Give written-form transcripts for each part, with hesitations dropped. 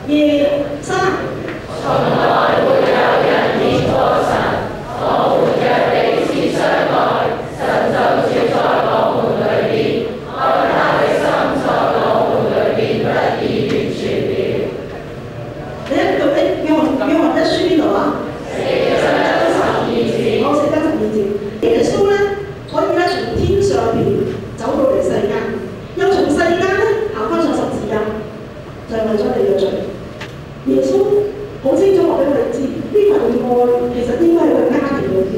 二、三。從來沒有人見過神，我們若彼此相愛，神就住在我們裏邊，愛他的心在我們裏邊得以完全了。你一句約翰一書邊度啊？4章12節。好，4章12節。耶穌咧可以咧從天上邊走到嚟世間，又從世間咧行翻上十字架，就係為咗你嘅罪。耶穌好清楚話俾我哋知，呢份愛其實應該係個家庭裏邊，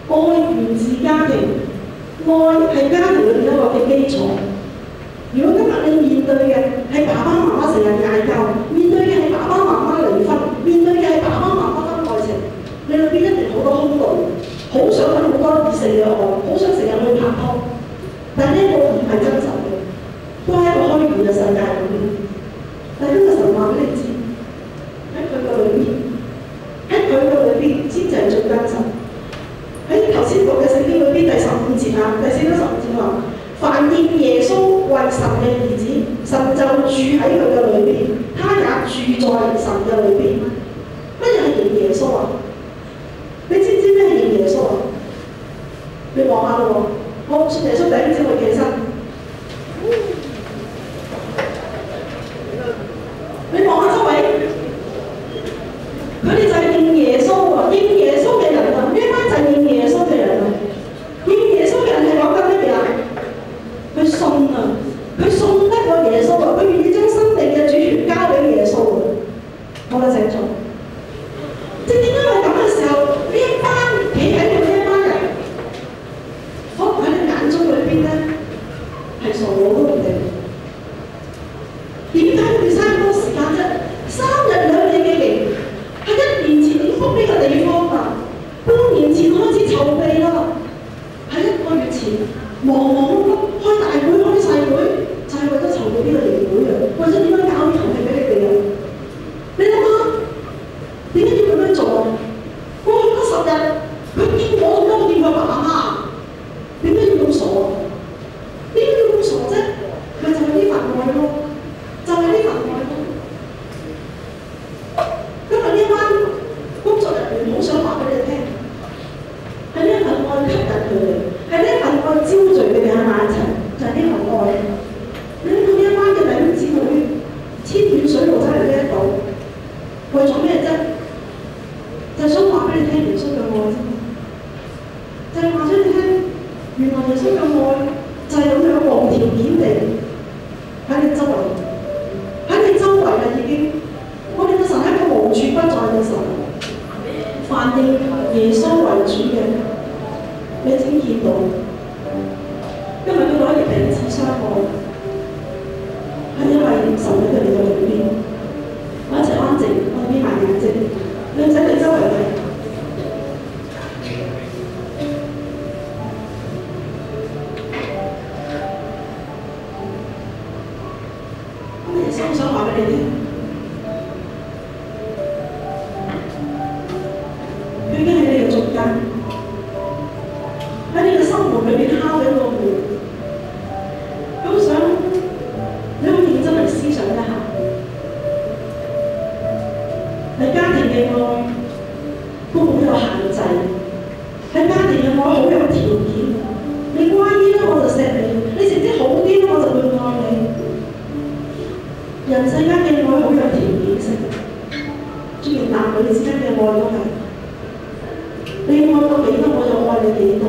愛源自家庭，愛係家庭裏邊一個嘅基礎。如果今日你面對嘅係爸爸媽媽成日嗌交，面對嘅係爸爸媽媽離婚，面對嘅係爸爸媽媽分愛情，你裏邊一定好多空洞，好想揾好多異性嘅愛，好想成日去拍拖，但係呢個唔係真實嘅，都係一個虛擬嘅世界裏邊。但係呢個神話俾你知，喺佢嘅裏邊，喺佢嘅裏邊先至係最真實。喺頭先讀嘅聖經裏邊第15節啊，第4章15節話：凡認耶穌為神嘅兒子，神就住喺佢嘅裏邊，他也住在神嘅裏邊。乜嘢係認耶穌啊？你知唔知咩係認耶穌啊？你望下咯喎，我信耶穌第一朝去起身。你望下周圍，佢哋就係認耶穌喎，認耶穌嘅人啊，呢班就係認耶穌嘅人啊。認耶穌嘅人係講緊乜嘢啊？佢信啊，佢信得過耶穌啊，佢願意將生命嘅主權交俾耶穌啊。我哋請坐。即係點解係咁嘅時候，呢一班企喺度呢一班人，可能喺你眼中裏邊咧係傻佬都唔定。點解佢哋嘥咁多時間啫？3日2夜嘅營，係1年前已經 book 呢個地方啦，半年前開始籌備啦，喺1個月前忙忙碌碌開大會開細會，就係為咗籌備呢個營會啊，為咗點樣搞呢場戲俾你哋啊？你諗下，點解要咁樣做啊？過去嗰10日，佢見我仲多過見佢爸媽，點解要咁傻啊？點解要咁傻啫？咪就係呢份愛咯。就係呢份愛咯。今日呢班工作人員好想話俾你聽，係呢份愛吸引佢哋，係呢份愛招聚佢哋喺埋一齊，就係呢份愛。你睇到呢一班嘅弟兄姊妹千遠水路走嚟呢一度，為咗咩啫？就係想話俾你聽耶穌嘅愛啫，就係話俾你聽，原來耶穌嘅愛就係咁樣無條件地喺你周圍。喺你周圍啦，已經，我哋嘅神係一個無處不在嘅神。凡認耶穌為主嘅，你已經見到，因為佢哋可以彼此相愛，係因為神喺佢哋嘅裏邊。我一齊安靜，我哋閉埋眼睛，你唔使對周圍睇。我想話俾你聽，佢已經喺你嘅中間，喺你嘅生活裏邊敲緊個門。佢好想你好認真嚟思想一下，喺家庭嘅愛都好有限制，喺家庭嘅愛好有條件。你乖啲啦，我就錫你；你成績好啲啦，我就會愛你。人世間嘅愛好有條件性，雖然男女之間嘅愛都係，你愛我幾多，我就愛你幾多。